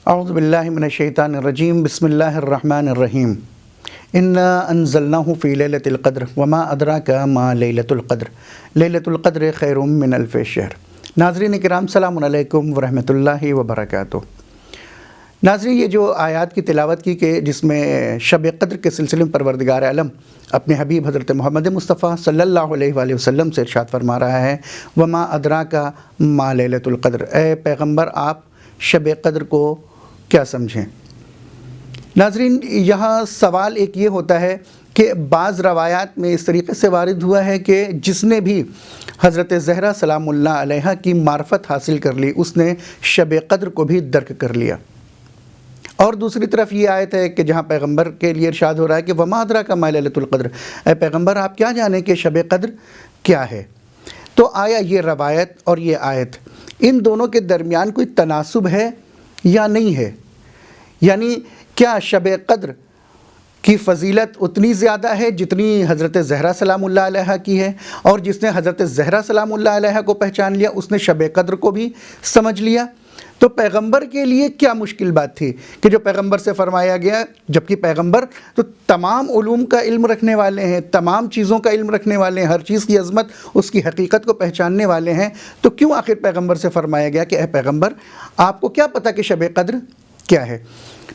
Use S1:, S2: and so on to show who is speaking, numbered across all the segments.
S1: اعوذ باللہ من الشیطان الرجیم بسم اللہ الرحمن الرحیم انا انزلناہ فی لیلۃ القدر وما ادراک ما لیلۃ القدر لیلۃ القدر خیر من الف شہر۔ ناظرین کرام السلام علیکم ورحمۃ اللہ وبرکاتہ۔ ناظرین یہ جو آیات کی تلاوت کی کہ جس میں شب قدر کے سلسلے میں پروردگار عالم اپنے حبیب حضرت محمد مصطفیٰ صلی اللہ علیہ وآلہ وسلم سے ارشاد فرما رہا ہے وما ادراک ما لیلۃ القدر، اے پیغمبر آپ شب قدر کو کیا سمجھیں۔ ناظرین یہاں سوال ایک یہ ہوتا ہے کہ بعض روایات میں اس طریقے سے وارد ہوا ہے کہ جس نے بھی حضرت زہرا سلام اللہ علیہا کی معرفت حاصل کر لی اس نے شب قدر کو بھی درک کر لیا، اور دوسری طرف یہ آیت ہے کہ جہاں پیغمبر کے لیے ارشاد ہو رہا ہے کہ وما ادراک ما لیلۃ القدر، اے پیغمبر آپ کیا جانیں کہ شب قدر کیا ہے۔ تو آیا یہ روایت اور یہ آیت ان دونوں کے درمیان کوئی تناسب ہے یا نہیں ہے؟ یعنی کیا شب قدر کی فضیلت اتنی زیادہ ہے جتنی حضرت زہرا سلام اللہ علیہا کی ہے، اور جس نے حضرت زہرا سلام اللہ علیہا کو پہچان لیا اس نے شب قدر کو بھی سمجھ لیا؟ تو پیغمبر کے لیے کیا مشکل بات تھی کہ جو پیغمبر سے فرمایا گیا، جبکہ پیغمبر تو تمام علوم کا علم رکھنے والے ہیں، تمام چیزوں کا علم رکھنے والے ہیں، ہر چیز کی عظمت اس کی حقیقت کو پہچاننے والے ہیں، تو کیوں آخر پیغمبر سے فرمایا گیا کہ اے پیغمبر آپ کو کیا پتہ کہ شب قدر کیا ہے؟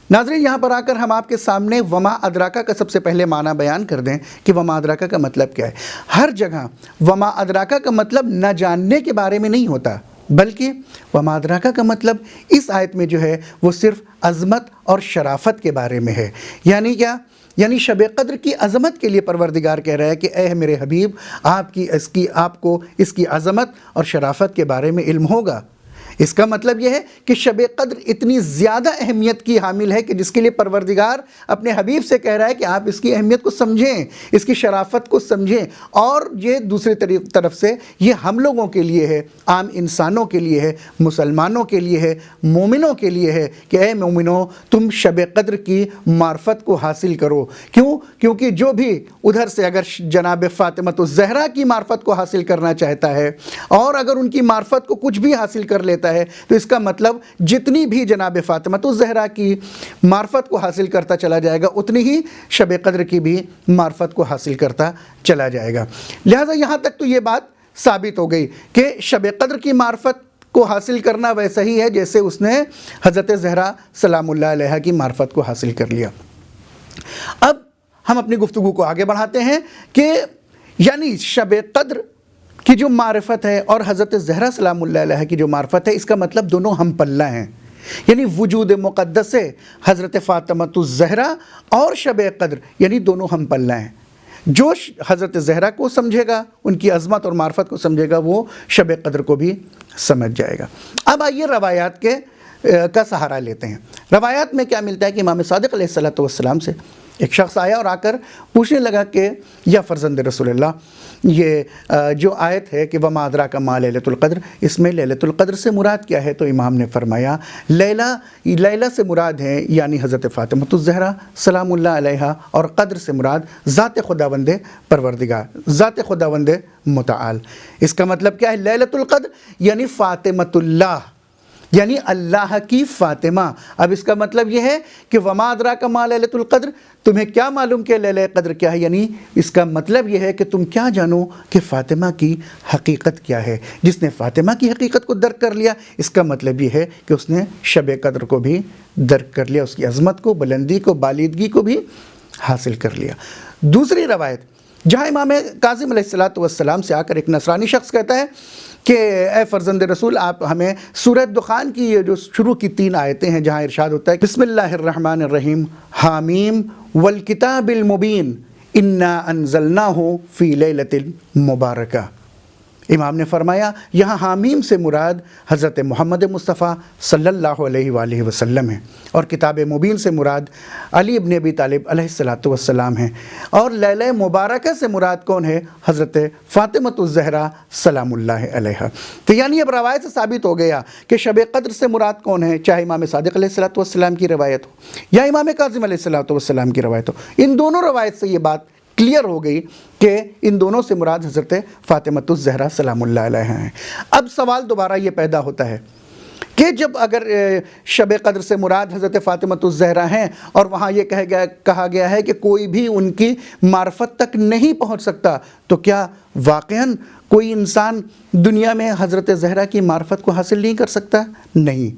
S1: ناظرین یہاں پر آ کر ہم آپ کے سامنے وما ادراکا کا سب سے پہلے معنی بیان کر دیں کہ وما ادراکا کا مطلب کیا ہے۔ ہر جگہ وما ادراکا کا مطلب نہ جاننے کے بارے میں نہیں ہوتا، بلکہ وما ادراکا کا مطلب اس آیت میں جو ہے وہ صرف عظمت اور شرافت کے بارے میں ہے۔ یعنی کیا؟ یعنی شب قدر کی عظمت کے لیے پروردگار کہہ رہا ہے کہ اے میرے حبیب آپ کو اس کی عظمت اور شرافت کے بارے میں علم ہوگا۔ اس کا مطلب یہ ہے کہ شب قدر اتنی زیادہ اہمیت کی حامل ہے کہ جس کے لیے پروردگار اپنے حبیب سے کہہ رہا ہے کہ آپ اس کی اہمیت کو سمجھیں، اس کی شرافت کو سمجھیں۔ اور یہ دوسری طرف سے یہ ہم لوگوں کے لیے ہے، عام انسانوں کے لیے ہے، مسلمانوں کے لیے ہے، مومنوں کے لیے ہے کہ اے مومنوں تم شب قدر کی معرفت کو حاصل کرو۔ کیوں؟ کیونکہ جو بھی ادھر سے اگر جناب فاطمہ الزہرا کی معرفت کو حاصل کرنا چاہتا ہے اور اگر ان کی معرفت کو کچھ بھی حاصل کر لیتا ہے تو اس کا مطلب جتنی بھی جناب فاطمہ الزہرا کی معرفت کو حاصل کرتا چلا جائے گا اتنی ہی شب قدر کی بھی معرفت کو حاصل کرتا چلا جائے گا۔ لہٰذا یہاں تک تو یہ بات ثابت ہو گئی کہ شب قدر کی معرفت کو حاصل کرنا ویسا ہی ہے جیسے اس نے حضرت زہرا سلام اللہ علیہا کی معرفت کو حاصل کر لیا۔ اب ہم اپنی گفتگو کو آگے بڑھاتے ہیں کہ یعنی شب قدر کی جو معرفت ہے اور حضرت زہرا سلام اللہ علیہ کی جو معرفت ہے اس کا مطلب دونوں ہم پلہ ہیں۔ یعنی وجود مقدس ہے حضرت فاطمہ الزہرا اور شب قدر یعنی دونوں ہم پلہ ہیں۔ جو حضرت زہرا کو سمجھے گا، ان کی عظمت اور معرفت کو سمجھے گا، وہ شب قدر کو بھی سمجھ جائے گا۔ اب آئیے روایات کا سہارا لیتے ہیں۔ روایات میں کیا ملتا ہے کہ امام صادق علیہ السلام سے ایک شخص آیا اور آ کر پوچھنے لگا کہ یا فرزند رسول اللہ، یہ جو آیت ہے کہ وما ادراک ما لیلۃ القدر، اس میں لیلۃ القدر سے مراد کیا ہے؟ تو امام نے فرمایا لیلہ سے مراد ہے یعنی حضرت فاطمہ الزہرا سلام اللہ علیہا، اور قدر سے مراد ذات خداوند پروردگار، ذات خداوند متعال۔ اس کا مطلب کیا ہے؟ لیلۃ القدر یعنی فاطمۃ اللہ، یعنی اللہ کی فاطمہ۔ اب اس کا مطلب یہ ہے کہ وما ادراک ما لیلۃ القدر، تمہیں کیا معلوم کہ لیلہ قدر کیا ہے؟ یعنی اس کا مطلب یہ ہے کہ تم کیا جانو کہ فاطمہ کی حقیقت کیا ہے۔ جس نے فاطمہ کی حقیقت کو درک کر لیا اس کا مطلب یہ ہے کہ اس نے شب قدر کو بھی درک کر لیا، اس کی عظمت کو، بلندی کو، بالیدگی کو بھی حاصل کر لیا۔ دوسری روایت جہاں امام کاظم علیہ السلام سے آ کر ایک نصرانی شخص کہتا ہے کہ اے فرزند رسول آپ ہمیں سورہ دخان کی یہ جو شروع کی 3 آیتیں ہیں جہاں ارشاد ہوتا ہے بسم اللہ الرحمن الرحیم حامیم والکتاب المبین انا انزلناہ فی لیلۃ مبارکہ۔ امام نے فرمایا یہاں حامیم سے مراد حضرت محمد مصطفیٰ صلی اللہ علیہ وآلہ وسلم ہے، اور کتاب مبین سے مراد علی ابن ابی طالب علیہ السلام ہیں، اور لیلہ مبارکہ سے مراد کون ہے؟ حضرت فاطمہ الزہرا سلام اللہ علیہا۔ تو یعنی اب روایت سے ثابت ہو گیا کہ شب قدر سے مراد کون ہے، چاہے امام صادق علیہ السلام کی روایت ہو یا امام کاظم علیہ السلام کی روایت ہو، ان دونوں روایت سے یہ بات کلیئر ہو گئی کہ ان دونوں سے مراد حضرت فاطمہ الزہرا سلام اللہ علیہا ہیں۔ اب سوال دوبارہ یہ پیدا ہوتا ہے کہ جب اگر شب قدر سے مراد حضرت فاطمۃ الزہرا ہیں اور وہاں یہ کہا گیا ہے کہ کوئی بھی ان کی معرفت تک نہیں پہنچ سکتا، تو کیا واقعاً کوئی انسان دنیا میں حضرت زہرا کی معرفت کو حاصل نہیں کر سکتا؟ نہیں۔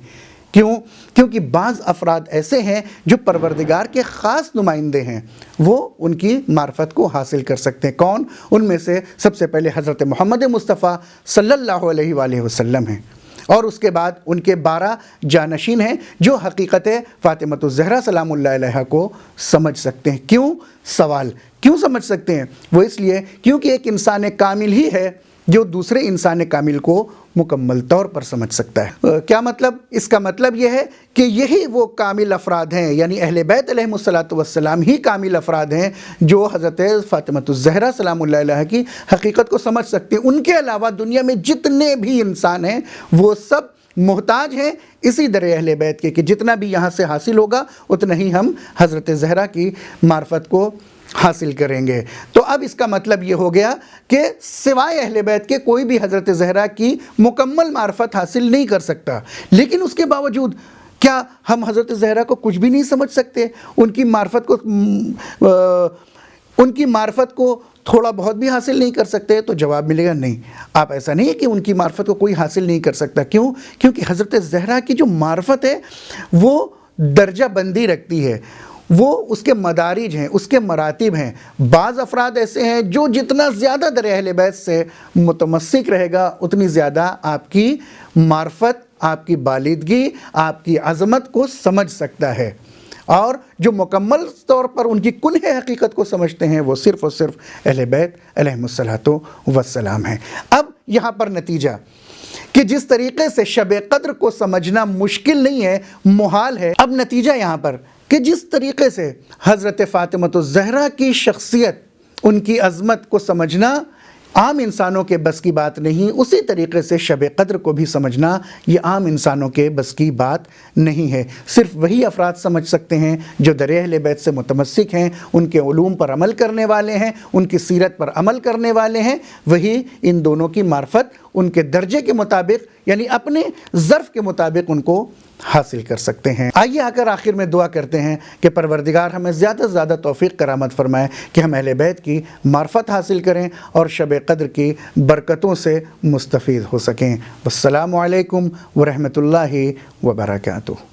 S1: کیوں؟ کیونکہ بعض افراد ایسے ہیں جو پروردگار کے خاص نمائندے ہیں، وہ ان کی معرفت کو حاصل کر سکتے ہیں۔ کون؟ ان میں سے سب سے پہلے حضرت محمد مصطفیٰ صلی اللہ علیہ وآلہ وسلم ہیں، اور اس کے بعد ان کے 12 جانشین ہیں جو حقیقت فاطمۃ الزہرا سلام اللہ علیہا کو سمجھ سکتے ہیں۔ کیوں؟ سوال کیوں سمجھ سکتے ہیں؟ وہ اس لیے کیونکہ ایک انسان کامل ہی ہے جو دوسرے انسان کامل کو مکمل طور پر سمجھ سکتا ہے۔ کیا مطلب؟ اس کا مطلب یہ ہے کہ یہی وہ کامل افراد ہیں، یعنی اہل بیت علیہم الصلاۃ والسلام ہی کامل افراد ہیں جو حضرت فاطمۃ الزہرا سلام اللہ علیہا کی حقیقت کو سمجھ سکتے ہیں۔ ان کے علاوہ دنیا میں جتنے بھی انسان ہیں وہ سب محتاج ہیں اسی در اہل بیت کے، کہ جتنا بھی یہاں سے حاصل ہوگا اتنا ہی ہم حضرت زہرا کی معرفت کو حاصل کریں گے۔ تو اب اس کا مطلب یہ ہو گیا کہ سوائے اہل بیت کے کوئی بھی حضرت زہرا کی مکمل معرفت حاصل نہیں کر سکتا، لیکن اس کے باوجود کیا ہم حضرت زہرا کو کچھ بھی نہیں سمجھ سکتے؟ ان کی معرفت کو تھوڑا بہت بھی حاصل نہیں کر سکتے؟ تو جواب ملے گا نہیں، آپ ایسا نہیں ہے کہ ان کی معرفت کو کوئی حاصل نہیں کر سکتا۔ کیوں؟ کیونکہ حضرت زہرا کی جو معرفت ہے وہ درجہ بندی رکھتی ہے، وہ اس کے مدارج ہیں، اس کے مراتب ہیں۔ بعض افراد ایسے ہیں جو جتنا زیادہ در اہل بیت سے متمسک رہے گا اتنی زیادہ آپ کی معرفت، آپ کی بالیدگی، آپ کی عظمت کو سمجھ سکتا ہے، اور جو مکمل طور پر ان کی کنہ حقیقت کو سمجھتے ہیں وہ صرف اور صرف اہل بیت علیہم الصلاۃ والسلام ہیں۔ اب یہاں پر نتیجہ کہ جس طریقے سے شب قدر کو سمجھنا مشکل نہیں ہے، محال ہے، اب نتیجہ یہاں پر کہ جس طریقے سے حضرت فاطمۃ الزہرا کی شخصیت، ان کی عظمت کو سمجھنا عام انسانوں کے بس کی بات نہیں، اسی طریقے سے شب قدر کو بھی سمجھنا یہ عام انسانوں کے بس کی بات نہیں ہے۔ صرف وہی افراد سمجھ سکتے ہیں جو در اہل بیت سے متمسک ہیں، ان کے علوم پر عمل کرنے والے ہیں، ان کی سیرت پر عمل کرنے والے ہیں، وہی ان دونوں کی معرفت ان کے درجے کے مطابق، یعنی اپنے ظرف کے مطابق ان کو حاصل کر سکتے ہیں۔ آئیے آ کر آخر میں دعا کرتے ہیں کہ پروردگار ہمیں زیادہ سے زیادہ توفیق کرامت فرمائے کہ ہم اہل بیت کی معرفت حاصل کریں اور شب قدر کی برکتوں سے مستفید ہو سکیں۔ والسلام علیکم ورحمۃ اللہ وبرکاتہ۔